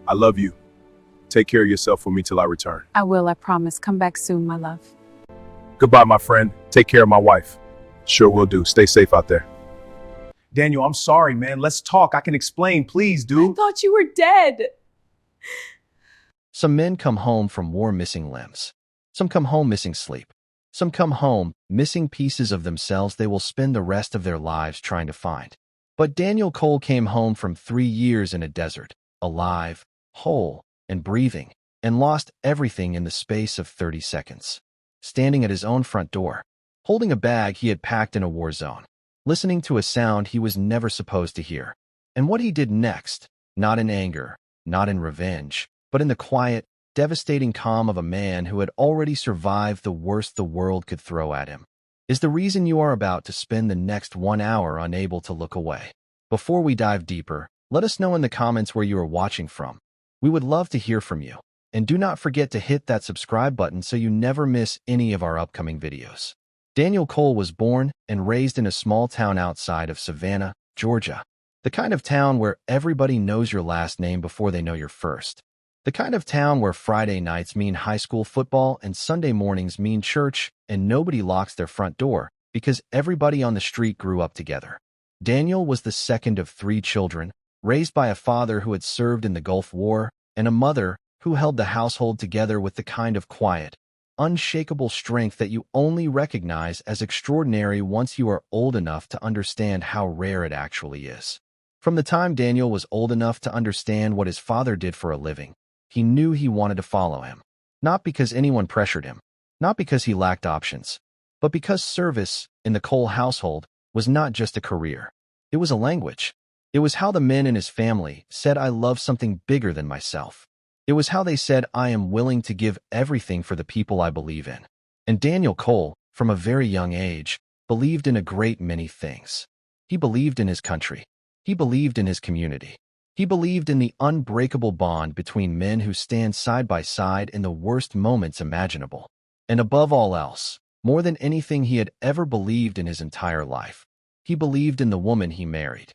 I love you. Take care of yourself for me till I return. I will, I promise. Come back soon, my love. Goodbye, my friend. Take care of my wife. Sure will do. Stay safe out there. Daniel, I'm sorry, man. Let's talk. I can explain. Please, I dude. thought you were dead. Some men come home from war missing limbs. Some come home missing sleep. Some come home missing pieces of themselves they will spend the rest of their lives trying to find. But Daniel Cole came home from 3 years in a desert, alive, whole, and breathing, and lost everything in the space of 30 seconds. Standing at his own front door, holding a bag he had packed in a war zone, listening to a sound he was never supposed to hear. And what he did next, not in anger, not in revenge, but in the quiet, devastating calm of a man who had already survived the worst the world could throw at him, is the reason you are about to spend the next 1 hour unable to look away. Before we dive deeper, let us know in the comments where you are watching from. We would love to hear from you. And do not forget to hit that subscribe button so you never miss any of our upcoming videos. Daniel Cole was born and raised in a small town outside of Savannah, Georgia. The kind of town where everybody knows your last name before they know your first. The kind of town where Friday nights mean high school football and Sunday mornings mean church, and nobody locks their front door because everybody on the street grew up together. Daniel was the second of 3 children, raised by a father who had served in the Gulf War and a mother who held the household together with the kind of quiet, unshakable strength that you only recognize as extraordinary once you are old enough to understand how rare it actually is. From the time Daniel was old enough to understand what his father did for a living, he knew he wanted to follow him. Not because anyone pressured him, not because he lacked options, but because service in the Cole household was not just a career. It was a language. It was how the men in his family said, "I love something bigger than myself." It was how they said, "I am willing to give everything for the people I believe in." And Daniel Cole, from a very young age, believed in a great many things. He believed in his country. He believed in his community. He believed in the unbreakable bond between men who stand side by side in the worst moments imaginable. And above all else, more than anything he had ever believed in his entire life, he believed in the woman he married.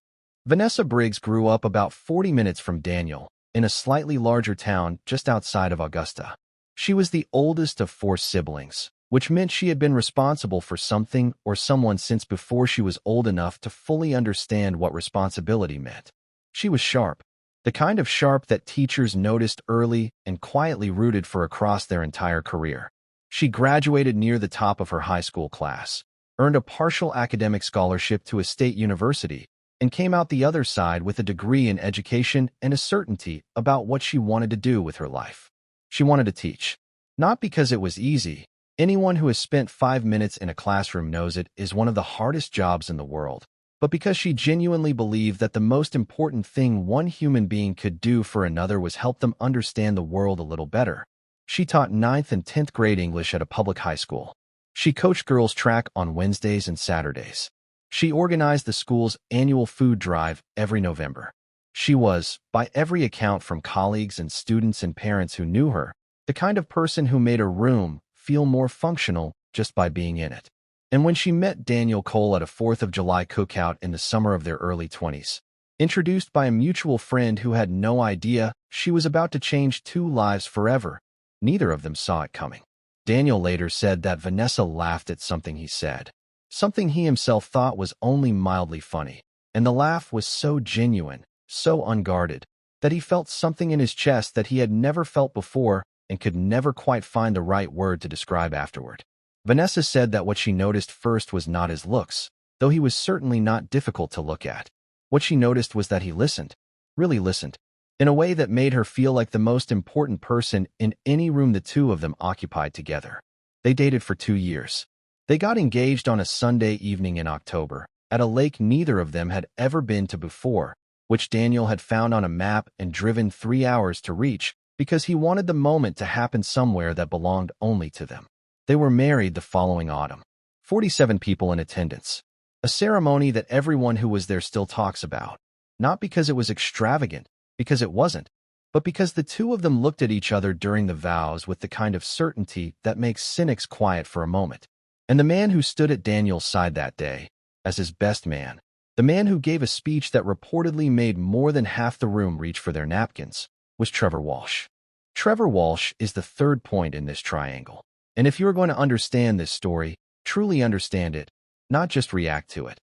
Vanessa Briggs grew up about 40 minutes from Daniel, in a slightly larger town just outside of Augusta. She was the oldest of 4 siblings, which meant she had been responsible for something or someone since before she was old enough to fully understand what responsibility meant. She was sharp, the kind of sharp that teachers noticed early and quietly rooted for across their entire career. She graduated near the top of her high school class, earned a partial academic scholarship to a state university, and came out the other side with a degree in education and a certainty about what she wanted to do with her life. She wanted to teach. Not because it was easy. Anyone who has spent 5 minutes in a classroom knows it is one of the hardest jobs in the world. But because she genuinely believed that the most important thing one human being could do for another was help them understand the world a little better. She taught 9th and 10th grade English at a public high school. She coached girls track on Wednesdays and Saturdays. She organized the school's annual food drive every November. She was, by every account from colleagues and students and parents who knew her, the kind of person who made a room feel more functional just by being in it. And when she met Daniel Cole at a 4th of July cookout in the summer of their early 20s, introduced by a mutual friend who had no idea she was about to change 2 lives forever, neither of them saw it coming. Daniel later said that Vanessa laughed at something he said. Something he himself thought was only mildly funny, and the laugh was so genuine, so unguarded, that he felt something in his chest that he had never felt before and could never quite find the right word to describe afterward. Vanessa said that what she noticed first was not his looks, though he was certainly not difficult to look at. What she noticed was that he listened, really listened, in a way that made her feel like the most important person in any room the 2 of them occupied together. They dated for 2 years. They got engaged on a Sunday evening in October, at a lake neither of them had ever been to before, which Daniel had found on a map and driven 3 hours to reach because he wanted the moment to happen somewhere that belonged only to them. They were married the following autumn. 47 people in attendance. A ceremony that everyone who was there still talks about. Not because it was extravagant, because it wasn't, but because the 2 of them looked at each other during the vows with the kind of certainty that makes cynics quiet for a moment. And the man who stood at Daniel's side that day, as his best man, the man who gave a speech that reportedly made more than half the room reach for their napkins, was Trevor Walsh. Trevor Walsh is the third point in this triangle. And if you're going to understand this story, truly understand it, not just react to it,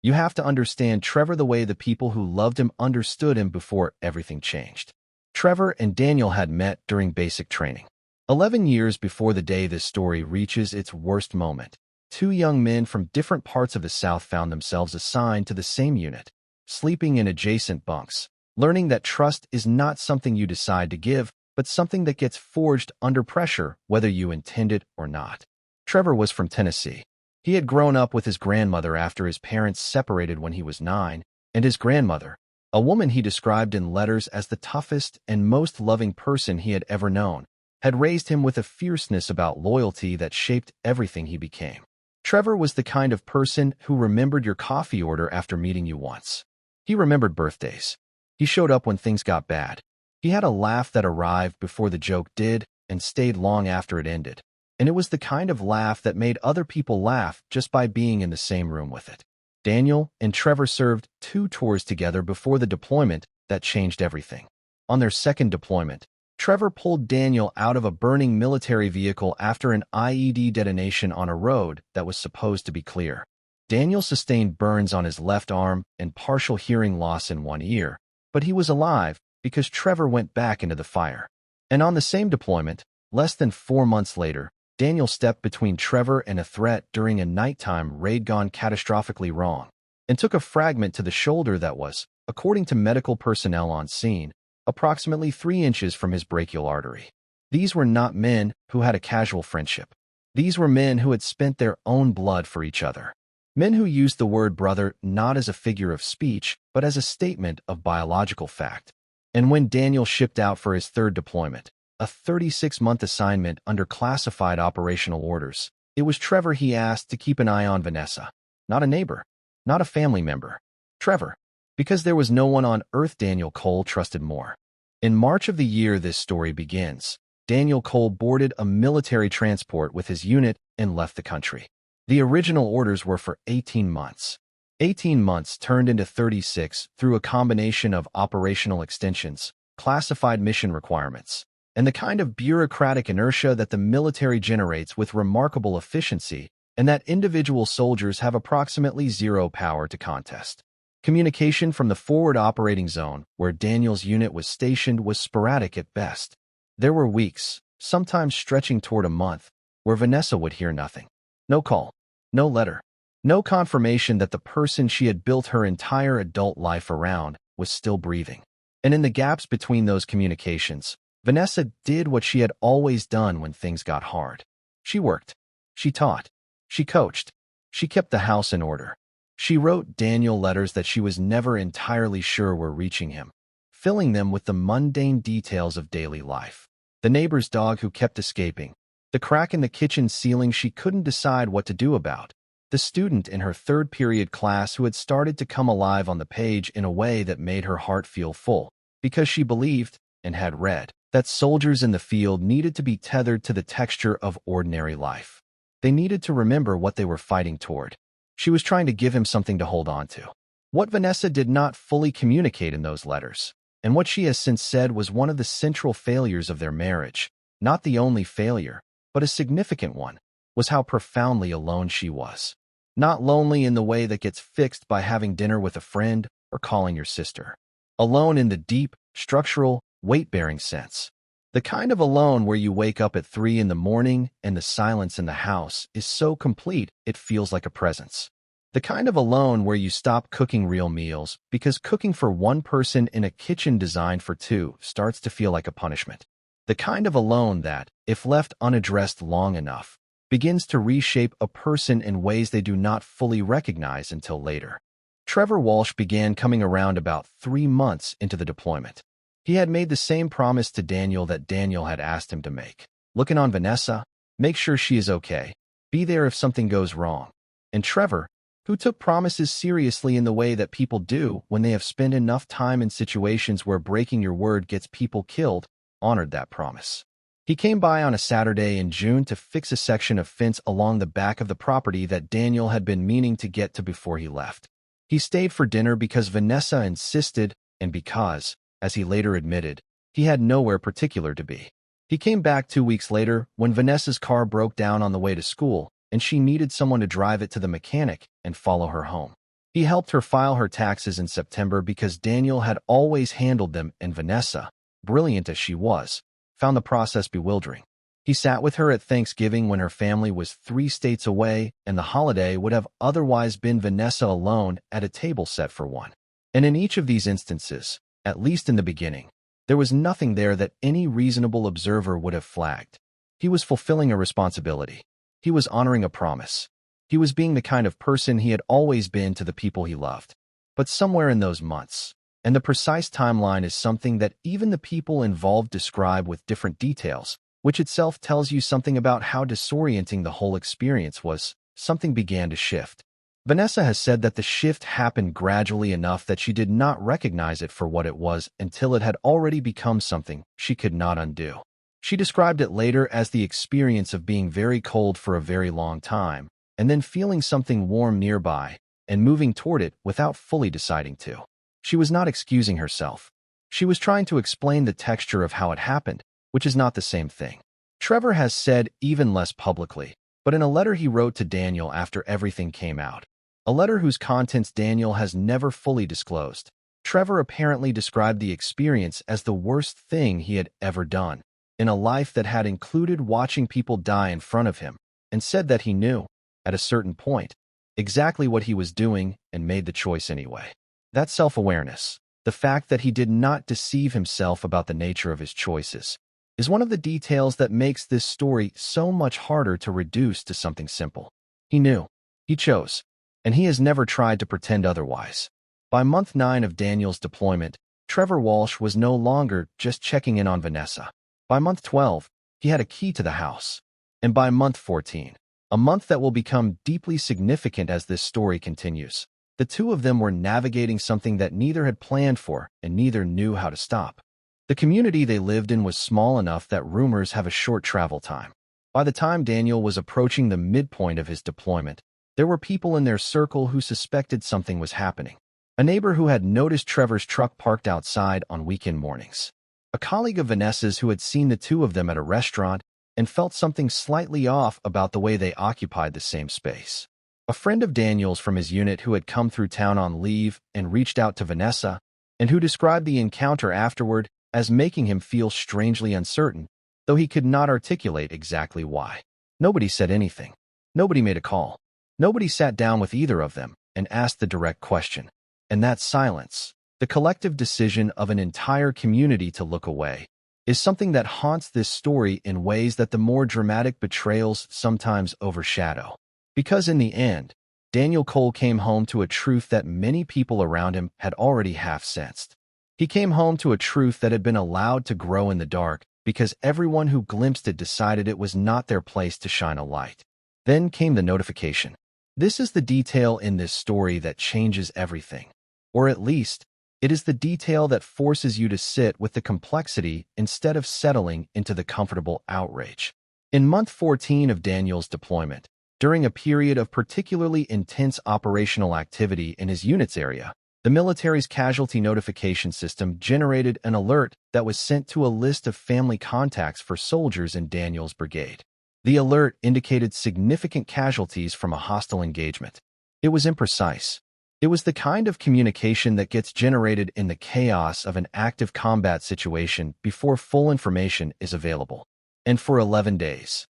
you have to understand Trevor the way the people who loved him understood him before everything changed. Trevor and Daniel had met during basic training. 11 years before the day this story reaches its worst moment, two young men from different parts of the South found themselves assigned to the same unit, sleeping in adjacent bunks, learning that trust is not something you decide to give, but something that gets forged under pressure, whether you intend it or not. Trevor was from Tennessee. He had grown up with his grandmother after his parents separated when he was 9, and his grandmother, a woman he described in letters as the toughest and most loving person he had ever known, had raised him with a fierceness about loyalty that shaped everything he became. Trevor was the kind of person who remembered your coffee order after meeting you once. He remembered birthdays. He showed up when things got bad. He had a laugh that arrived before the joke did and stayed long after it ended. And it was the kind of laugh that made other people laugh just by being in the same room with it. Daniel and Trevor served 2 tours together before the deployment that changed everything. On their second deployment, Trevor pulled Daniel out of a burning military vehicle after an IED detonation on a road that was supposed to be clear. Daniel sustained burns on his left arm and partial hearing loss in one ear, but he was alive because Trevor went back into the fire. And on the same deployment, less than 4 months later, Daniel stepped between Trevor and a threat during a nighttime raid gone catastrophically wrong, and took a fragment to the shoulder that was, according to medical personnel on scene, approximately 3 inches from his brachial artery. These were not men who had a casual friendship. These were men who had spent their own blood for each other. Men who used the word brother not as a figure of speech, but as a statement of biological fact. And when Daniel shipped out for his third deployment, a 36-month assignment under classified operational orders, it was Trevor he asked to keep an eye on Vanessa. Not a neighbor, not a family member. Trevor. Because there was no one on earth Daniel Cole trusted more. In March of the year this story begins, Daniel Cole boarded a military transport with his unit and left the country. The original orders were for 18 months. 18 months turned into 36 through a combination of operational extensions, classified mission requirements, and the kind of bureaucratic inertia that the military generates with remarkable efficiency and that individual soldiers have approximately zero power to contest. Communication from the forward operating zone, where Daniel's unit was stationed, was sporadic at best. There were weeks, sometimes stretching toward a month, where Vanessa would hear nothing. No call, no letter, no confirmation that the person she had built her entire adult life around was still breathing. And in the gaps between those communications, Vanessa did what she had always done when things got hard. She worked. She taught. She coached. She kept the house in order. She wrote Daniel letters that she was never entirely sure were reaching him, filling them with the mundane details of daily life. The neighbor's dog who kept escaping, the crack in the kitchen ceiling she couldn't decide what to do about, the student in her third period class who had started to come alive on the page in a way that made her heart feel full, because she believed, and had read, that soldiers in the field needed to be tethered to the texture of ordinary life. They needed to remember what they were fighting toward. She was trying to give him something to hold on to. What Vanessa did not fully communicate in those letters, and what she has since said was one of the central failures of their marriage, not the only failure, but a significant one, was how profoundly alone she was. Not lonely in the way that gets fixed by having dinner with a friend or calling your sister. Alone in the deep, structural, weight-bearing sense. The kind of alone where you wake up at 3 in the morning and the silence in the house is so complete it feels like a presence. The kind of alone where you stop cooking real meals because cooking for one person in a kitchen designed for 2 starts to feel like a punishment. The kind of alone that, if left unaddressed long enough, begins to reshape a person in ways they do not fully recognize until later. Trevor Walsh began coming around about 3 months into the deployment. He had made the same promise to Daniel that Daniel had asked him to make. Look in on Vanessa, make sure she is okay, be there if something goes wrong. And Trevor, who took promises seriously in the way that people do when they have spent enough time in situations where breaking your word gets people killed, honored that promise. He came by on a Saturday in June to fix a section of fence along the back of the property that Daniel had been meaning to get to before he left. He stayed for dinner because Vanessa insisted, and because, as he later admitted, He had nowhere particular to be. He came back 2 weeks later when Vanessa's car broke down on the way to school, and she needed someone to drive it to the mechanic and follow her home. He helped her file her taxes in September because Daniel had always handled them, and Vanessa, brilliant as she was, found the process bewildering. He sat with her at Thanksgiving when her family was 3 states away, and the holiday would have otherwise been Vanessa alone at a table set for one. And in each of these instances, at least in the beginning, there was nothing there that any reasonable observer would have flagged. He was fulfilling a responsibility. He was honoring a promise. He was being the kind of person he had always been to the people he loved. But somewhere in those months, and the precise timeline is something that even the people involved describe with different details, which itself tells you something about how disorienting the whole experience was, something began to shift. Vanessa has said that the shift happened gradually enough that she did not recognize it for what it was until it had already become something she could not undo. She described it later as the experience of being very cold for a very long time, and then feeling something warm nearby, and moving toward it without fully deciding to. She was not excusing herself. She was trying to explain the texture of how it happened, which is not the same thing. Trevor has said even less publicly, but in a letter he wrote to Daniel after everything came out, a letter whose contents Daniel has never fully disclosed, Trevor apparently described the experience as the worst thing he had ever done, in a life that had included watching people die in front of him, and said that he knew, at a certain point, exactly what he was doing and made the choice anyway. That self-awareness, the fact that he did not deceive himself about the nature of his choices, is one of the details that makes this story so much harder to reduce to something simple. He knew. He chose. And he has never tried to pretend otherwise. By month 9 of Daniel's deployment, Trevor Walsh was no longer just checking in on Vanessa. By month 12, he had a key to the house. And by month 14, a month that will become deeply significant as this story continues, the two of them were navigating something that neither had planned for and neither knew how to stop. The community they lived in was small enough that rumors have a short travel time. By the time Daniel was approaching the midpoint of his deployment, there were people in their circle who suspected something was happening. A neighbor who had noticed Trevor's truck parked outside on weekend mornings. A colleague of Vanessa's who had seen the two of them at a restaurant and felt something slightly off about the way they occupied the same space. A friend of Daniel's from his unit who had come through town on leave and reached out to Vanessa, and who described the encounter afterward as making him feel strangely uncertain, though he could not articulate exactly why. Nobody said anything. Nobody made a call. Nobody sat down with either of them and asked the direct question. And that silence, the collective decision of an entire community to look away, is something that haunts this story in ways that the more dramatic betrayals sometimes overshadow. Because in the end, Daniel Cole came home to a truth that many people around him had already half-sensed. He came home to a truth that had been allowed to grow in the dark because everyone who glimpsed it decided it was not their place to shine a light. Then came the notification. This is the detail in this story that changes everything. Or at least, it is the detail that forces you to sit with the complexity instead of settling into the comfortable outrage. In month 14 of Daniel's deployment, during a period of particularly intense operational activity in his unit's area, the military's casualty notification system generated an alert that was sent to a list of family contacts for soldiers in Daniel's brigade. The alert indicated significant casualties from a hostile engagement. It was imprecise. It was the kind of communication that gets generated in the chaos of an active combat situation before full information is available. And for 11 days,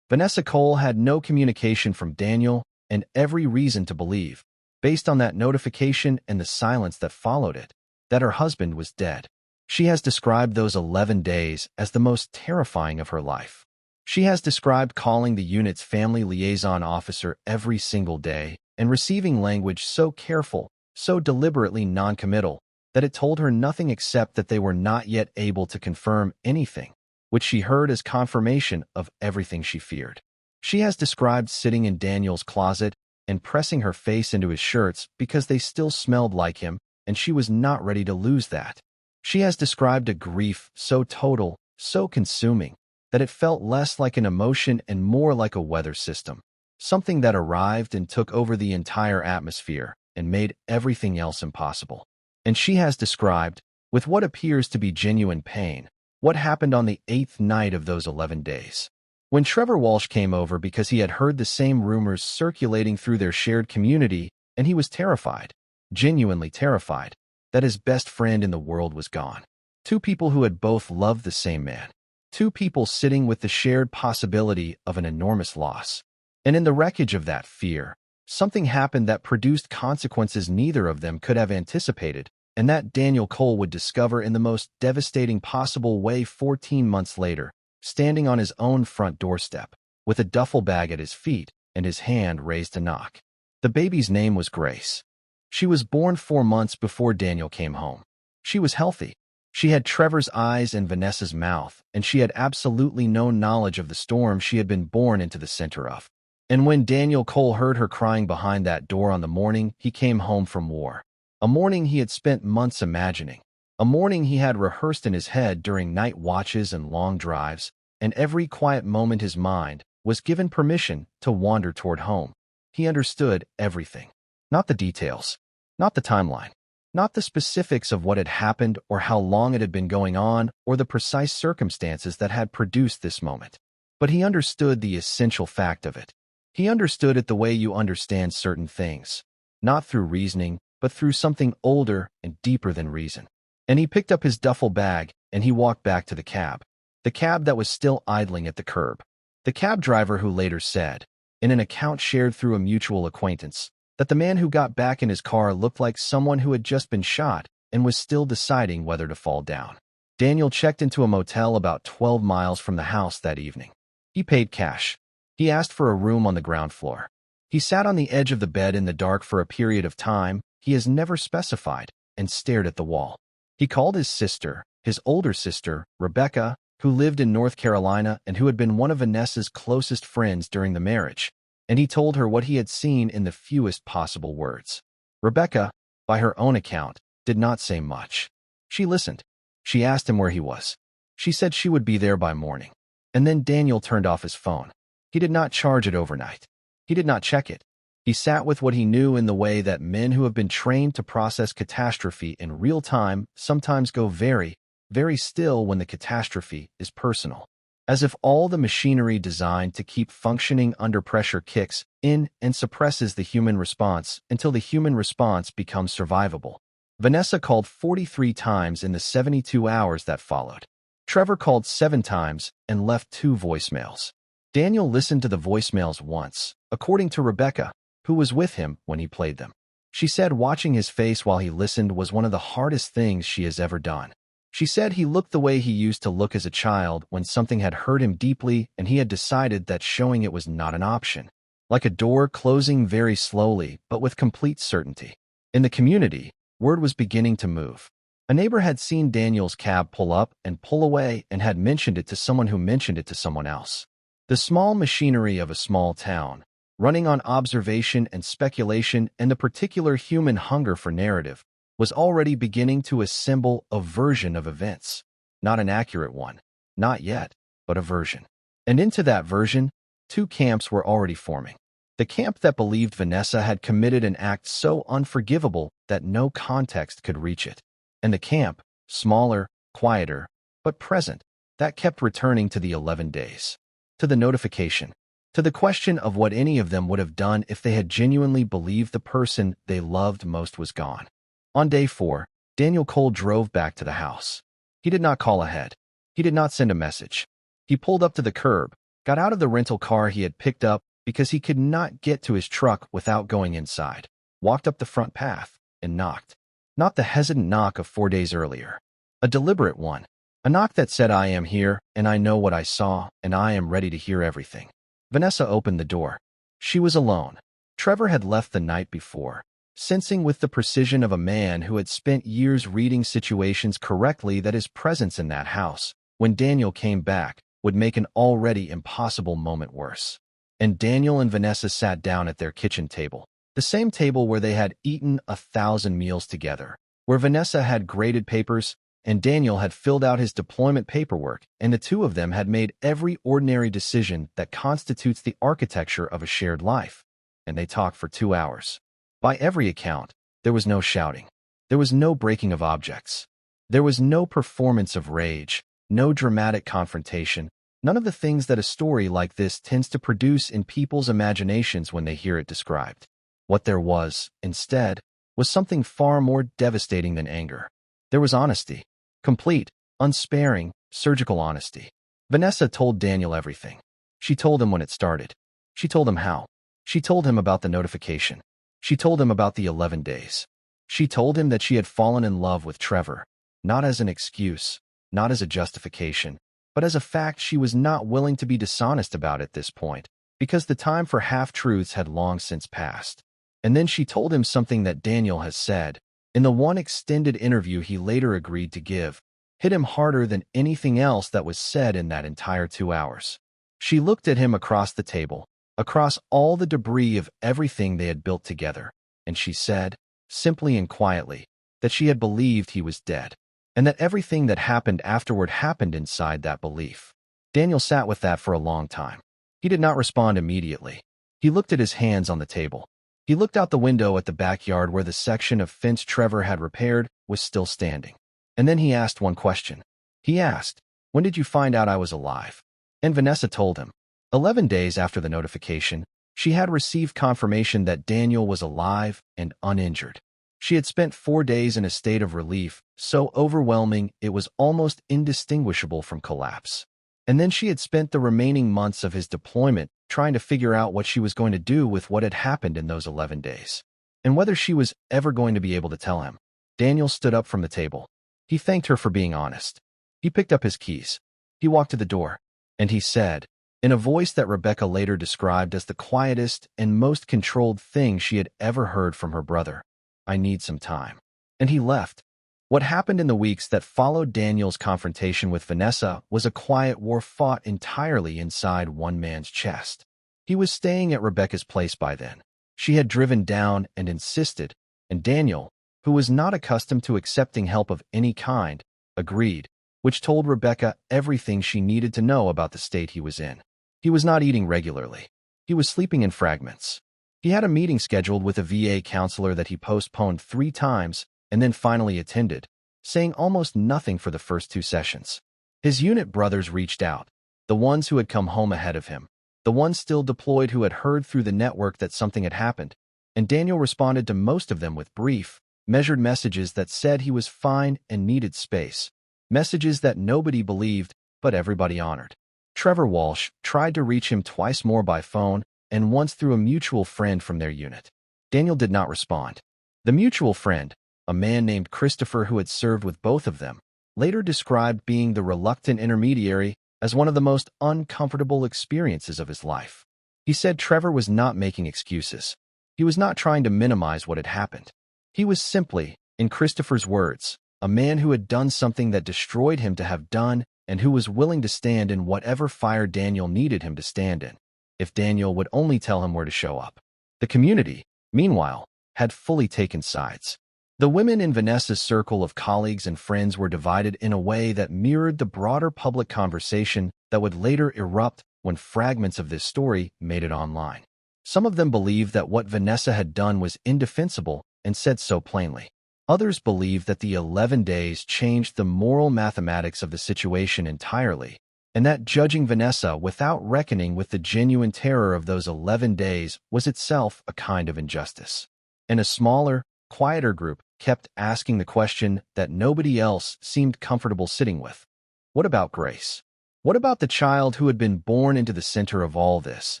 Vanessa Cole had no communication from Daniel and every reason to believe, based on that notification and the silence that followed it, that her husband was dead. She has described those 11 days as the most terrifying of her life. She has described calling the unit's family liaison officer every single day and receiving language so careful, so deliberately non-committal, that it told her nothing except that they were not yet able to confirm anything, which she heard as confirmation of everything she feared. She has described sitting in Daniel's closet and pressing her face into his shirts because they still smelled like him, and she was not ready to lose that. She has described a grief so total, so consuming, that it felt less like an emotion and more like a weather system, something that arrived and took over the entire atmosphere and made everything else impossible. And she has described, with what appears to be genuine pain. What happened on the 8th night of those 11 days? When Trevor Walsh came over because he had heard the same rumors circulating through their shared community, and he was terrified, genuinely terrified, that his best friend in the world was gone. Two people who had both loved the same man. Two people sitting with the shared possibility of an enormous loss. And in the wreckage of that fear, something happened that produced consequences neither of them could have anticipated, and that Daniel Cole would discover in the most devastating possible way 14 months later, standing on his own front doorstep, with a duffel bag at his feet and his hand raised to knock. The baby's name was Grace. She was born 4 months before Daniel came home. She was healthy. She had Trevor's eyes and Vanessa's mouth, and she had absolutely no knowledge of the storm she had been born into the center of. And when Daniel Cole heard her crying behind that door on the morning he came home from war, a morning he had spent months imagining, a morning he had rehearsed in his head during night watches and long drives, and every quiet moment his mind was given permission to wander toward home. He understood everything. Not the details, not the timeline, not the specifics of what had happened or how long it had been going on or the precise circumstances that had produced this moment. But he understood the essential fact of it. He understood it the way you understand certain things, not through reasoning, but through something older and deeper than reason. And he picked up his duffel bag and he walked back to the cab that was still idling at the curb. The cab driver who later said, in an account shared through a mutual acquaintance, that the man who got back in his car looked like someone who had just been shot and was still deciding whether to fall down. Daniel checked into a motel about 12 miles from the house that evening. He paid cash. He asked for a room on the ground floor. He sat on the edge of the bed in the dark for a period of time he has never specified and stared at the wall. He called his sister, his older sister, Rebecca, who lived in North Carolina and who had been one of Vanessa's closest friends during the marriage, and he told her what he had seen in the fewest possible words. Rebecca, by her own account, did not say much. She listened. She asked him where he was. She said she would be there by morning. And then Daniel turned off his phone. He did not charge it overnight. He did not check it. He sat with what he knew in the way that men who have been trained to process catastrophe in real time sometimes go very, very still when the catastrophe is personal. As if all the machinery designed to keep functioning under pressure kicks in and suppresses the human response until the human response becomes survivable. Vanessa called 43 times in the 72 hours that followed. Trevor called 7 times and left 2 voicemails. Daniel listened to the voicemails once, according to Rebecca, who was with him when he played them. She said watching his face while he listened was one of the hardest things she has ever done. She said he looked the way he used to look as a child when something had hurt him deeply and he had decided that showing it was not an option. Like a door closing very slowly but with complete certainty. In the community, word was beginning to move. A neighbor had seen Daniel's cab pull up and pull away and had mentioned it to someone who mentioned it to someone else. The small machinery of a small town, running on observation and speculation and the particular human hunger for narrative, was already beginning to assemble a version of events. Not an accurate one, not yet, but a version. And into that version, 2 camps were already forming. The camp that believed Vanessa had committed an act so unforgivable that no context could reach it. And the camp, smaller, quieter, but present, that kept returning to the 11 days. To the notification. To the question of what any of them would have done if they had genuinely believed the person they loved most was gone. On day 4, Daniel Cole drove back to the house. He did not call ahead. He did not send a message. He pulled up to the curb, got out of the rental car he had picked up because he could not get to his truck without going inside, walked up the front path, and knocked. Not the hesitant knock of 4 days earlier. A deliberate one. A knock that said, "I am here, and I know what I saw, and I am ready to hear everything." Vanessa opened the door. She was alone. Trevor had left the night before, sensing with the precision of a man who had spent years reading situations correctly that his presence in that house, when Daniel came back, would make an already impossible moment worse. And Daniel and Vanessa sat down at their kitchen table, the same table where they had eaten 1,000 meals together, where Vanessa had graded papers and Daniel had filled out his deployment paperwork, and the two of them had made every ordinary decision that constitutes the architecture of a shared life. And they talked for 2 hours. By every account, there was no shouting. There was no breaking of objects. There was no performance of rage, no dramatic confrontation, none of the things that a story like this tends to produce in people's imaginations when they hear it described. What there was, instead, was something far more devastating than anger. There was honesty. Complete, unsparing, surgical honesty. Vanessa told Daniel everything. She told him when it started. She told him how. She told him about the notification. She told him about the 11 days. She told him that she had fallen in love with Trevor, not as an excuse, not as a justification, but as a fact she was not willing to be dishonest about at this point, because the time for half-truths had long since passed. And then she told him something that Daniel has said, in the one extended interview he later agreed to give, hit him harder than anything else that was said in that entire 2 hours. She looked at him across the table, across all the debris of everything they had built together, and she said, simply and quietly, that she had believed he was dead, and that everything that happened afterward happened inside that belief. Daniel sat with that for a long time. He did not respond immediately. He looked at his hands on the table. He looked out the window at the backyard where the section of fence Trevor had repaired was still standing. And then he asked one question. He asked, "When did you find out I was alive?" And Vanessa told him. 11 days after the notification, she had received confirmation that Daniel was alive and uninjured. She had spent 4 days in a state of relief, so overwhelming it was almost indistinguishable from collapse. And then she had spent the remaining months of his deployment trying to figure out what she was going to do with what had happened in those 11 days, and whether she was ever going to be able to tell him. Daniel stood up from the table. He thanked her for being honest. He picked up his keys. He walked to the door, and he said, in a voice that Rebecca later described as the quietest and most controlled thing she had ever heard from her brother, "I need some time." And he left. What happened in the weeks that followed Daniel's confrontation with Vanessa was a quiet war fought entirely inside one man's chest. He was staying at Rebecca's place by then. She had driven down and insisted, and Daniel, who was not accustomed to accepting help of any kind, agreed, which told Rebecca everything she needed to know about the state he was in. He was not eating regularly. He was sleeping in fragments. He had a meeting scheduled with a VA counselor that he postponed 3 times and then finally attended, saying almost nothing for the first 2 sessions. His unit brothers reached out, the ones who had come home ahead of him, the ones still deployed who had heard through the network that something had happened, and Daniel responded to most of them with brief, measured messages that said he was fine and needed space, messages that nobody believed but everybody honored. Trevor Walsh tried to reach him twice more by phone and once through a mutual friend from their unit. Daniel did not respond. The mutual friend, a man named Christopher who had served with both of them, later described being the reluctant intermediary as one of the most uncomfortable experiences of his life. He said Trevor was not making excuses. He was not trying to minimize what had happened. He was simply, in Christopher's words, a man who had done something that destroyed him to have done and who was willing to stand in whatever fire Daniel needed him to stand in, if Daniel would only tell him where to show up. The community, meanwhile, had fully taken sides. The women in Vanessa's circle of colleagues and friends were divided in a way that mirrored the broader public conversation that would later erupt when fragments of this story made it online. Some of them believed that what Vanessa had done was indefensible and said so plainly. Others believed that the 11 days changed the moral mathematics of the situation entirely, and that judging Vanessa without reckoning with the genuine terror of those 11 days was itself a kind of injustice. And a smaller, quieter group kept asking the question that nobody else seemed comfortable sitting with. What about Grace? What about the child who had been born into the center of all this,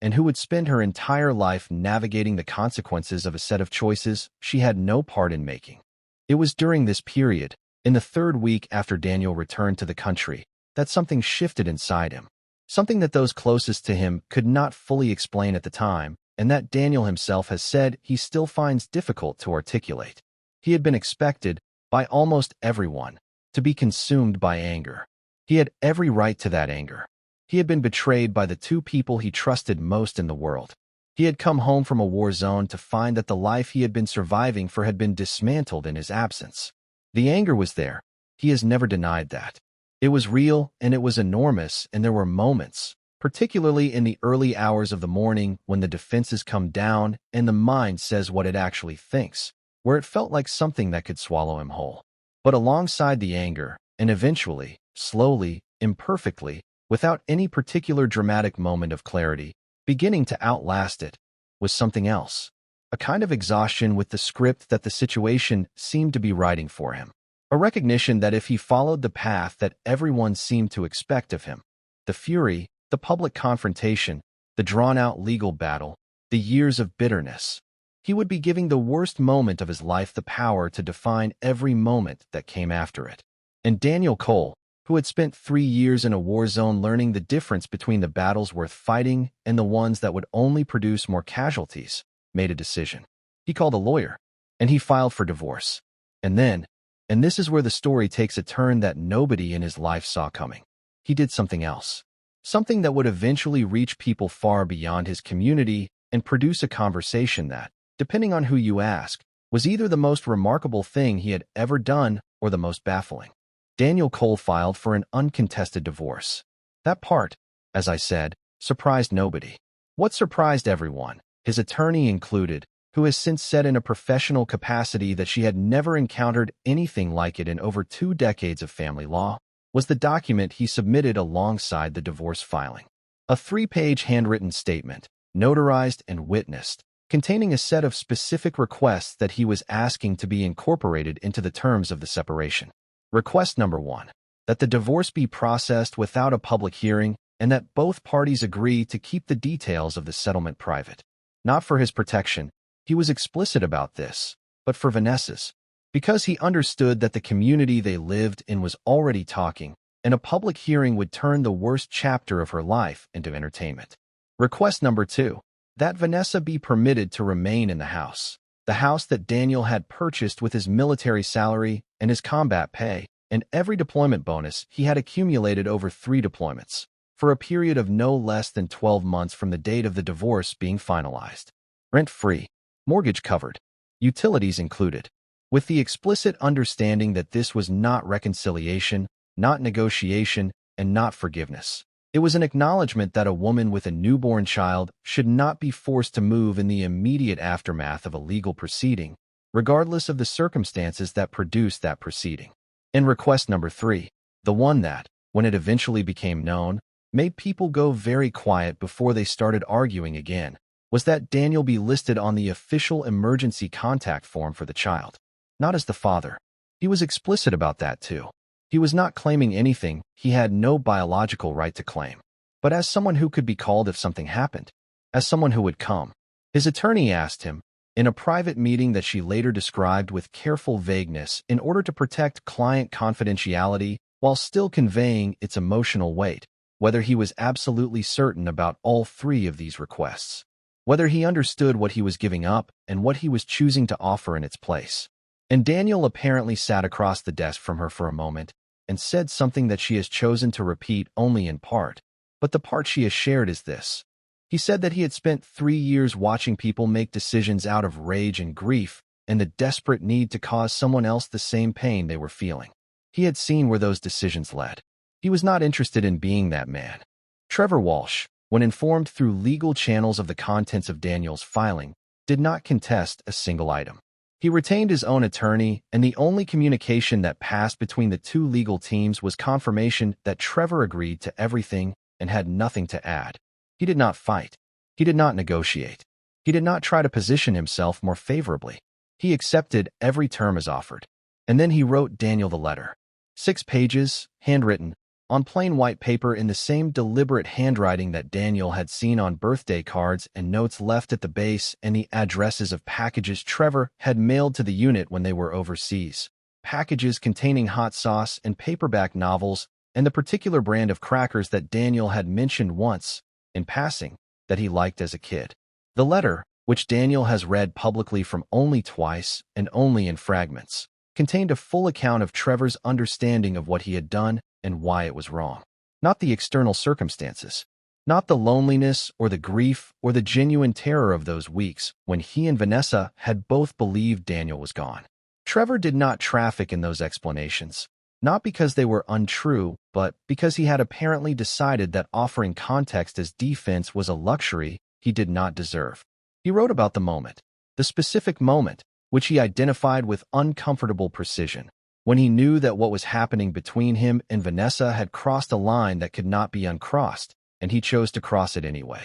and who would spend her entire life navigating the consequences of a set of choices she had no part in making? It was during this period, in the 3rd week after Daniel returned to the country, that something shifted inside him. Something that those closest to him could not fully explain at the time, and that Daniel himself has said he still finds difficult to articulate. He had been expected, by almost everyone, to be consumed by anger. He had every right to that anger. He had been betrayed by the 2 people he trusted most in the world. He had come home from a war zone to find that the life he had been surviving for had been dismantled in his absence. The anger was there. He has never denied that. It was real and it was enormous, and there were moments, particularly in the early hours of the morning when the defenses come down and the mind says what it actually thinks, where it felt like something that could swallow him whole. But alongside the anger, and eventually, slowly, imperfectly, without any particular dramatic moment of clarity, beginning to outlast it, was something else. A kind of exhaustion with the script that the situation seemed to be writing for him. A recognition that if he followed the path that everyone seemed to expect of him, the fury, the public confrontation, the drawn-out legal battle, the years of bitterness, he would be giving the worst moment of his life the power to define every moment that came after it. And Daniel Cole, who had spent 3 years in a war zone learning the difference between the battles worth fighting and the ones that would only produce more casualties, made a decision. He called a lawyer, and he filed for divorce. And then, and this is where the story takes a turn that nobody in his life saw coming, he did something else. Something that would eventually reach people far beyond his community and produce a conversation that, depending on who you ask, was either the most remarkable thing he had ever done or the most baffling. Daniel Cole filed for an uncontested divorce. That part, as I said, surprised nobody. What surprised everyone, his attorney included, who has since said in a professional capacity that she had never encountered anything like it in over 2 decades of family law, was the document he submitted alongside the divorce filing. A 3-page handwritten statement, notarized and witnessed, containing a set of specific requests that he was asking to be incorporated into the terms of the separation. Request number 1, that the divorce be processed without a public hearing and that both parties agree to keep the details of the settlement private. Not for his protection, he was explicit about this, but for Vanessa's, because he understood that the community they lived in was already talking, and a public hearing would turn the worst chapter of her life into entertainment. Request number 2, that Vanessa be permitted to remain in the house that Daniel had purchased with his military salary and his combat pay, and every deployment bonus he had accumulated over 3 deployments, for a period of no less than 12 months from the date of the divorce being finalized. Rent-free, mortgage covered, utilities included, with the explicit understanding that this was not reconciliation, not negotiation, and not forgiveness. It was an acknowledgement that a woman with a newborn child should not be forced to move in the immediate aftermath of a legal proceeding, regardless of the circumstances that produced that proceeding. And request number 3, the one that, when it eventually became known, made people go very quiet before they started arguing again, was that Daniel be listed on the official emergency contact form for the child. Not as the father. He was explicit about that too. He was not claiming anything he had no biological right to claim, but as someone who could be called if something happened, as someone who would come. His attorney asked him, in a private meeting that she later described with careful vagueness in order to protect client confidentiality while still conveying its emotional weight, whether he was absolutely certain about all 3 of these requests, whether he understood what he was giving up and what he was choosing to offer in its place. And Daniel apparently sat across the desk from her for a moment and said something that she has chosen to repeat only in part, but the part she has shared is this. He said that he had spent 3 years watching people make decisions out of rage and grief and the desperate need to cause someone else the same pain they were feeling. He had seen where those decisions led. He was not interested in being that man. Trevor Walsh, when informed through legal channels of the contents of Daniel's filing, did not contest a single item. He retained his own attorney, and the only communication that passed between the 2 legal teams was confirmation that Trevor agreed to everything and had nothing to add. He did not fight. He did not negotiate. He did not try to position himself more favorably. He accepted every term as offered. And then he wrote Daniel the letter. 6 pages, handwritten, on plain white paper in the same deliberate handwriting that Daniel had seen on birthday cards and notes left at the base and the addresses of packages Trevor had mailed to the unit when they were overseas. Packages containing hot sauce and paperback novels and the particular brand of crackers that Daniel had mentioned once, in passing, that he liked as a kid. The letter, which Daniel has read publicly from only twice and only in fragments, contained a full account of Trevor's understanding of what he had done and why it was wrong. Not the external circumstances, not the loneliness or the grief or the genuine terror of those weeks when he and Vanessa had both believed Daniel was gone. Trevor did not traffic in those explanations, not because they were untrue, but because he had apparently decided that offering context as defense was a luxury he did not deserve. He wrote about the moment, the specific moment, which he identified with uncomfortable precision, when he knew that what was happening between him and Vanessa had crossed a line that could not be uncrossed, and he chose to cross it anyway.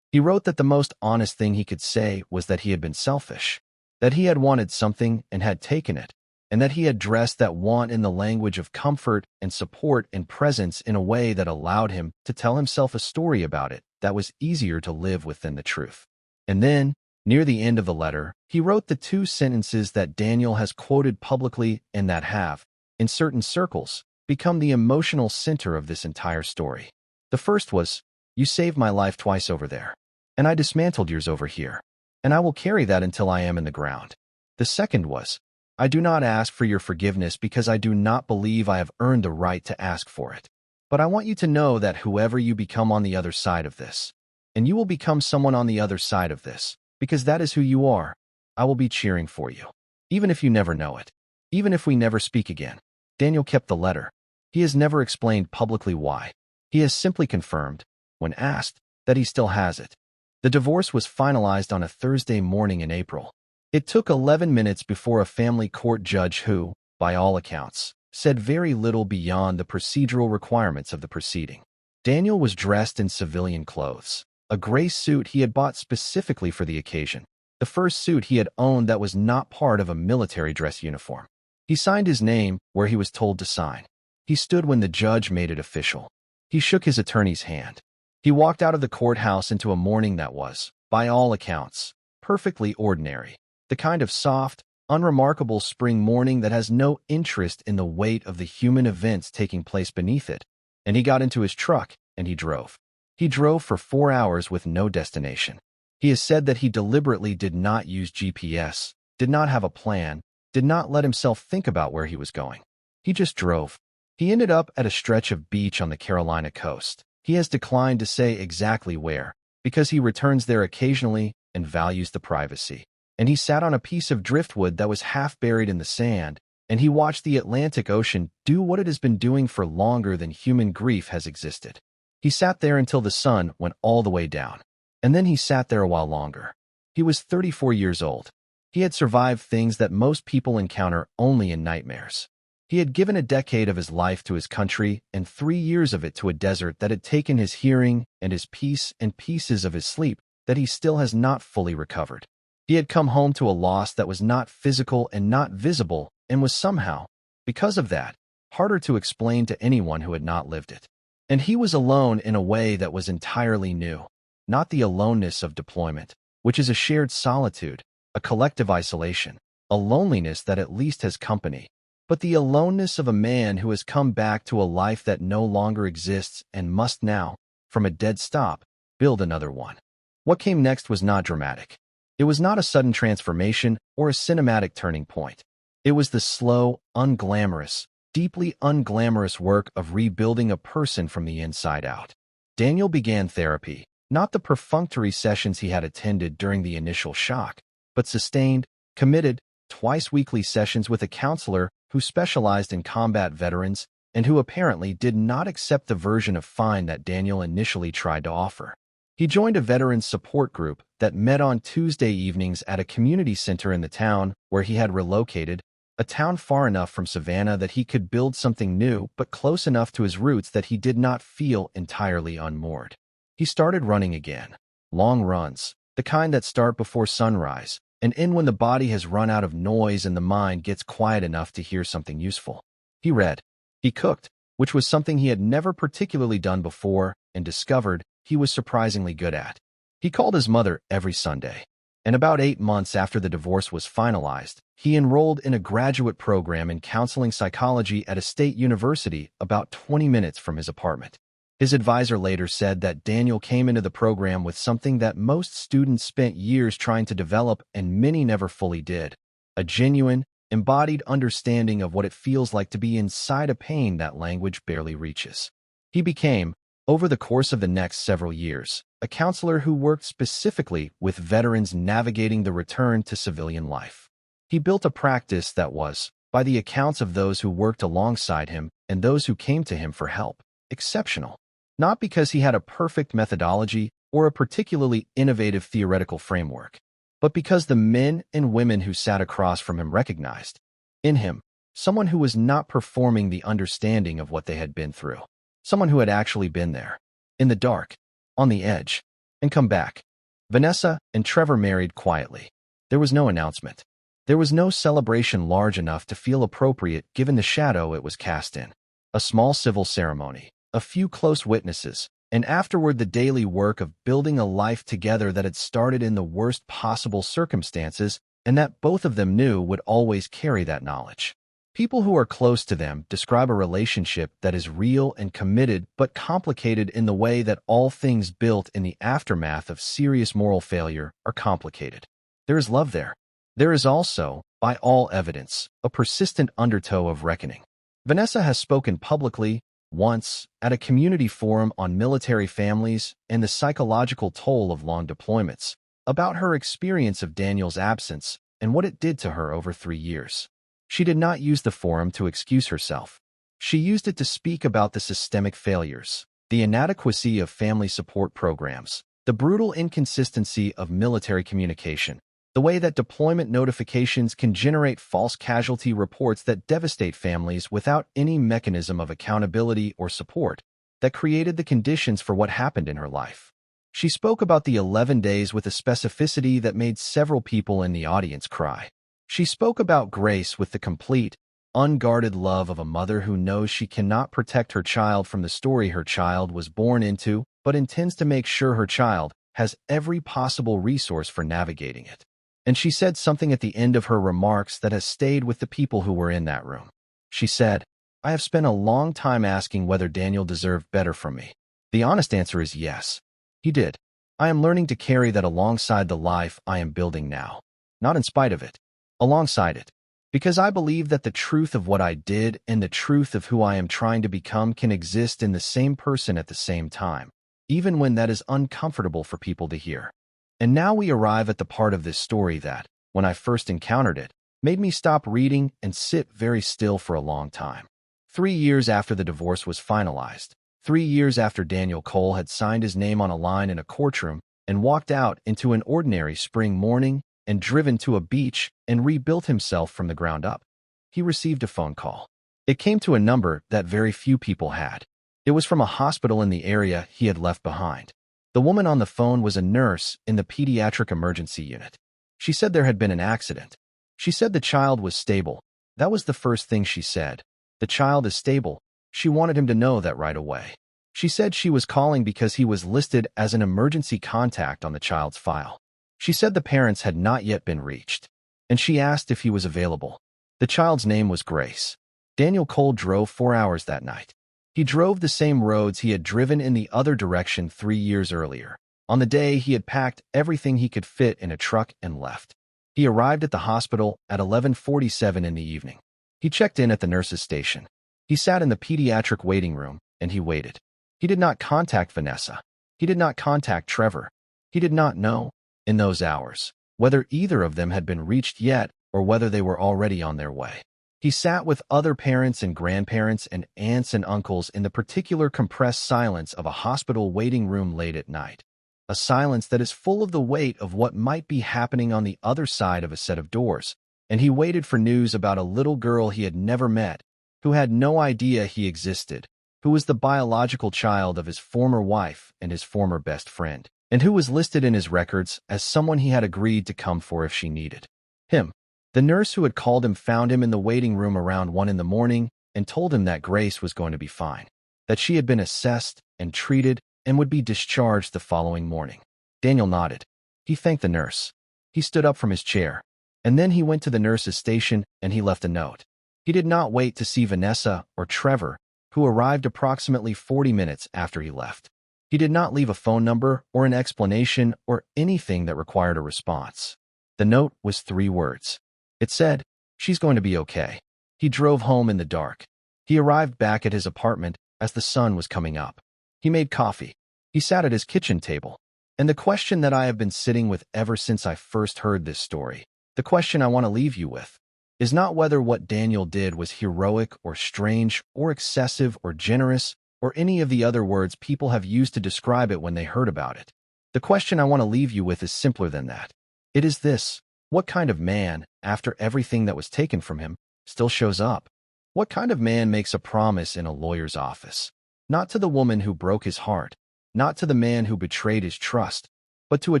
He wrote that the most honest thing he could say was that he had been selfish, that he had wanted something and had taken it, and that he had dressed that want in the language of comfort and support and presence in a way that allowed him to tell himself a story about it that was easier to live with than the truth. And then, near the end of the letter, he wrote the two sentences that Daniel has quoted publicly and that have, in certain circles, become the emotional center of this entire story. The first was, "You saved my life twice over there, and I dismantled yours over here, and I will carry that until I am in the ground." The second was, "I do not ask for your forgiveness because I do not believe I have earned the right to ask for it. But I want you to know that whoever you become on the other side of this, and you will become someone on the other side of this, because that is who you are, I will be cheering for you. Even if you never know it. Even if we never speak again." Daniel kept the letter. He has never explained publicly why. He has simply confirmed, when asked, that he still has it. The divorce was finalized on a Thursday morning in April. It took 11 minutes before a family court judge who, by all accounts, said very little beyond the procedural requirements of the proceeding. Daniel was dressed in civilian clothes, a gray suit he had bought specifically for the occasion, the first suit he had owned that was not part of a military dress uniform. He signed his name where he was told to sign. He stood when the judge made it official. He shook his attorney's hand. He walked out of the courthouse into a morning that was, by all accounts, perfectly ordinary. The kind of soft, unremarkable spring morning that has no interest in the weight of the human events taking place beneath it. And he got into his truck, and he drove. He drove for 4 hours with no destination. He has said that he deliberately did not use GPS, did not have a plan, did not let himself think about where he was going. He just drove. He ended up at a stretch of beach on the Carolina coast. He has declined to say exactly where, because he returns there occasionally and values the privacy. And he sat on a piece of driftwood that was half buried in the sand, and he watched the Atlantic Ocean do what it has been doing for longer than human grief has existed. He sat there until the sun went all the way down. And then he sat there a while longer. He was 34 years old. He had survived things that most people encounter only in nightmares. He had given a decade of his life to his country and 3 years of it to a desert that had taken his hearing and his peace and pieces of his sleep that he still has not fully recovered. He had come home to a loss that was not physical and not visible and was somehow, because of that, harder to explain to anyone who had not lived it. And he was alone in a way that was entirely new, not the aloneness of deployment, which is a shared solitude, a collective isolation, a loneliness that at least has company, but the aloneness of a man who has come back to a life that no longer exists and must now, from a dead stop, build another one. What came next was not dramatic. It was not a sudden transformation or a cinematic turning point. It was the slow, unglamorous, deeply unglamorous work of rebuilding a person from the inside out. Daniel began therapy, not the perfunctory sessions he had attended during the initial shock, but sustained, committed, twice-weekly sessions with a counselor who specialized in combat veterans and who apparently did not accept the version of fine that Daniel initially tried to offer. He joined a veterans support group that met on Tuesday evenings at a community center in the town where he had relocated, a town far enough from Savannah that he could build something new but close enough to his roots that he did not feel entirely unmoored. He started running again. Long runs, the kind that start before sunrise, and end when the body has run out of noise and the mind gets quiet enough to hear something useful. He read. He cooked, which was something he had never particularly done before, and discovered he was surprisingly good at. He called his mother every Sunday. And about 8 months after the divorce was finalized, he enrolled in a graduate program in counseling psychology at a state university about 20 minutes from his apartment. His advisor later said that Daniel came into the program with something that most students spent years trying to develop and many never fully did, a genuine, embodied understanding of what it feels like to be inside a pain that language barely reaches. He became, over the course of the next several years, a counselor who worked specifically with veterans navigating the return to civilian life. He built a practice that was, by the accounts of those who worked alongside him and those who came to him for help, exceptional. Not because he had a perfect methodology or a particularly innovative theoretical framework, but because the men and women who sat across from him recognized, in him, someone who was not performing the understanding of what they had been through, someone who had actually been there, in the dark, on the edge, and come back. Vanessa and Trevor married quietly. There was no announcement. There was no celebration large enough to feel appropriate given the shadow it was cast in. A small civil ceremony, a few close witnesses, and afterward the daily work of building a life together that had started in the worst possible circumstances and that both of them knew would always carry that knowledge. People who are close to them describe a relationship that is real and committed but complicated in the way that all things built in the aftermath of serious moral failure are complicated. There is love there. There is also, by all evidence, a persistent undertow of reckoning. Vanessa has spoken publicly, once, at a community forum on military families and the psychological toll of long deployments, about her experience of Daniel's absence and what it did to her over 3 years. She did not use the forum to excuse herself. She used it to speak about the systemic failures, the inadequacy of family support programs, the brutal inconsistency of military communication, the way that deployment notifications can generate false casualty reports that devastate families without any mechanism of accountability or support, that created the conditions for what happened in her life. She spoke about the 11 days with a specificity that made several people in the audience cry. She spoke about Grace with the complete, unguarded love of a mother who knows she cannot protect her child from the story her child was born into, but intends to make sure her child has every possible resource for navigating it. And she said something at the end of her remarks that has stayed with the people who were in that room. She said, "I have spent a long time asking whether Daniel deserved better from me. The honest answer is yes. He did. I am learning to carry that alongside the life I am building now. Not in spite of it. Alongside it. Because I believe that the truth of what I did and the truth of who I am trying to become can exist in the same person at the same time, even when that is uncomfortable for people to hear." And now we arrive at the part of this story that, when I first encountered it, made me stop reading and sit very still for a long time. 3 years after the divorce was finalized, 3 years after Daniel Cole had signed his name on a line in a courtroom and walked out into an ordinary spring morning and driven to a beach and rebuilt himself from the ground up, he received a phone call. It came to a number that very few people had. It was from a hospital in the area he had left behind. The woman on the phone was a nurse in the pediatric emergency unit. She said there had been an accident. She said the child was stable. That was the first thing she said. The child is stable. She wanted him to know that right away. She said she was calling because he was listed as an emergency contact on the child's file. She said the parents had not yet been reached, and she asked if he was available. The child's name was Grace. Daniel Cole drove 4 hours that night. He drove the same roads he had driven in the other direction 3 years earlier. On the day, he had packed everything he could fit in a truck and left. He arrived at the hospital at 11:47 in the evening. He checked in at the nurse's station. He sat in the pediatric waiting room, and he waited. He did not contact Vanessa. He did not contact Trevor. He did not know, in those hours, whether either of them had been reached yet or whether they were already on their way. He sat with other parents and grandparents and aunts and uncles in the particular compressed silence of a hospital waiting room late at night, a silence that is full of the weight of what might be happening on the other side of a set of doors, and he waited for news about a little girl he had never met, who had no idea he existed, who was the biological child of his former wife and his former best friend, and who was listed in his records as someone he had agreed to come for if she needed him. The nurse who had called him found him in the waiting room around 1 in the morning and told him that Grace was going to be fine, that she had been assessed and treated and would be discharged the following morning. Daniel nodded. He thanked the nurse. He stood up from his chair, and then he went to the nurse's station and he left a note. He did not wait to see Vanessa or Trevor, who arrived approximately 40 minutes after he left. He did not leave a phone number or an explanation or anything that required a response. The note was 3 words. It said, "She's going to be okay." He drove home in the dark. He arrived back at his apartment as the sun was coming up. He made coffee. He sat at his kitchen table. And the question that I have been sitting with ever since I first heard this story, the question I want to leave you with, is not whether what Daniel did was heroic or strange or excessive or generous or any of the other words people have used to describe it when they heard about it. The question I want to leave you with is simpler than that. It is this: what kind of man, after everything that was taken from him, still shows up? What kind of man makes a promise in a lawyer's office? Not to the woman who broke his heart, not to the man who betrayed his trust, but to a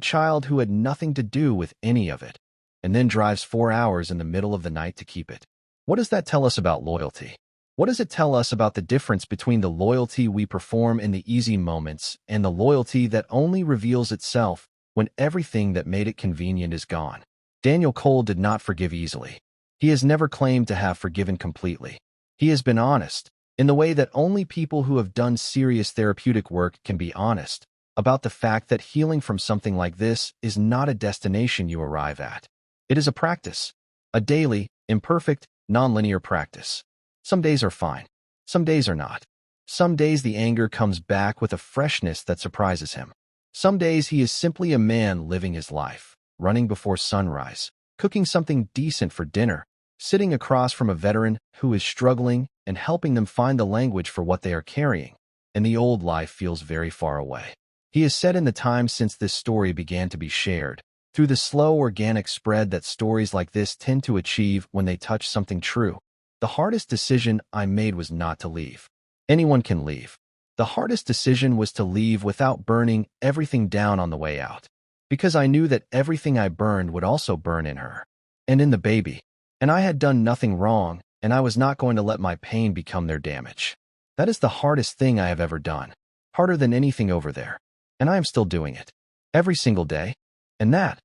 child who had nothing to do with any of it, and then drives 4 hours in the middle of the night to keep it. What does that tell us about loyalty? What does it tell us about the difference between the loyalty we perform in the easy moments and the loyalty that only reveals itself when everything that made it convenient is gone? Daniel Cole did not forgive easily. He has never claimed to have forgiven completely. He has been honest, in the way that only people who have done serious therapeutic work can be honest, about the fact that healing from something like this is not a destination you arrive at. It is a practice, a daily, imperfect, nonlinear practice. Some days are fine. Some days are not. Some days the anger comes back with a freshness that surprises him. Some days he is simply a man living his life, running before sunrise, cooking something decent for dinner, sitting across from a veteran who is struggling and helping them find the language for what they are carrying, and the old life feels very far away. He has said in the time since this story began to be shared, through the slow organic spread that stories like this tend to achieve when they touch something true. The hardest decision I made was not to leave. Anyone can leave. The hardest decision was to leave without burning everything down on the way out. Because I knew that everything I burned would also burn in her. And in the baby. And I had done nothing wrong, and I was not going to let my pain become their damage. That is the hardest thing I have ever done. Harder than anything over there. And I am still doing it. Every single day. And that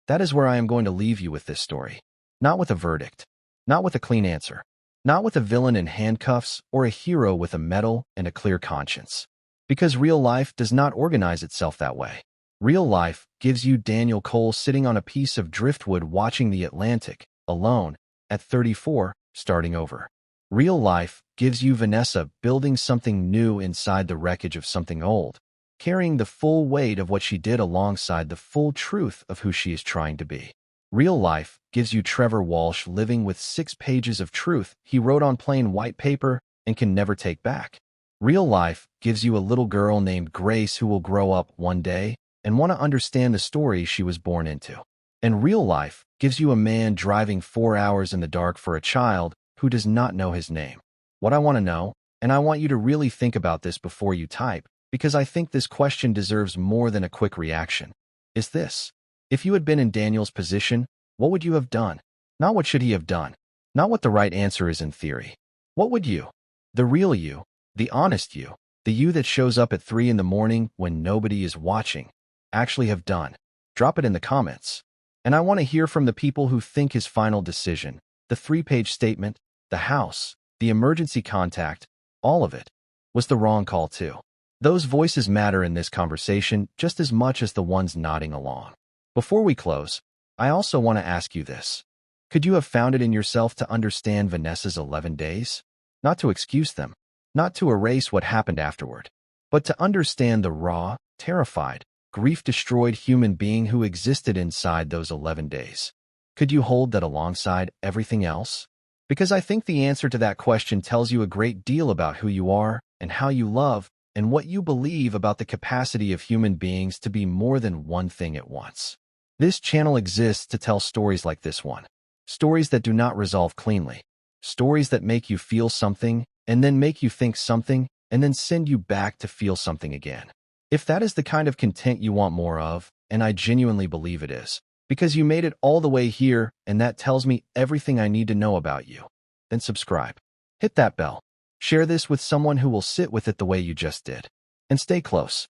is where I am going to leave you with this story. Not with a verdict. Not with a clean answer. Not with a villain in handcuffs or a hero with a medal and a clear conscience. Because real life does not organize itself that way. Real life gives you Daniel Cole sitting on a piece of driftwood watching the Atlantic, alone, at 34, starting over. Real life gives you Vanessa building something new inside the wreckage of something old, carrying the full weight of what she did alongside the full truth of who she is trying to be. Real life gives you Trevor Walsh living with 6 pages of truth he wrote on plain white paper and can never take back. Real life gives you a little girl named Grace who will grow up one day and want to understand the story she was born into. And real life gives you a man driving 4 hours in the dark for a child who does not know his name. What I want to know, and I want you to really think about this before you type, because I think this question deserves more than a quick reaction, is this. If you had been in Daniel's position, what would you have done? Not what should he have done. Not what the right answer is in theory. What would you, the real you, the honest you, the you that shows up at 3 in the morning when nobody is watching, actually have done? Drop it in the comments. And I want to hear from the people who think his final decision, the 3-page statement, the house, the emergency contact, all of it, was the wrong call too. Those voices matter in this conversation just as much as the ones nodding along. Before we close, I also want to ask you this. Could you have found it in yourself to understand Vanessa's 11 days? Not to excuse them, not to erase what happened afterward, but to understand the raw, terrified, grief-destroyed human being who existed inside those 11 days. Could you hold that alongside everything else? Because I think the answer to that question tells you a great deal about who you are and how you love and what you believe about the capacity of human beings to be more than one thing at once. This channel exists to tell stories like this one. Stories that do not resolve cleanly. Stories that make you feel something, and then make you think something, and then send you back to feel something again. If that is the kind of content you want more of, and I genuinely believe it is, because you made it all the way here, and that tells me everything I need to know about you, then subscribe. Hit that bell. Share this with someone who will sit with it the way you just did. And stay close.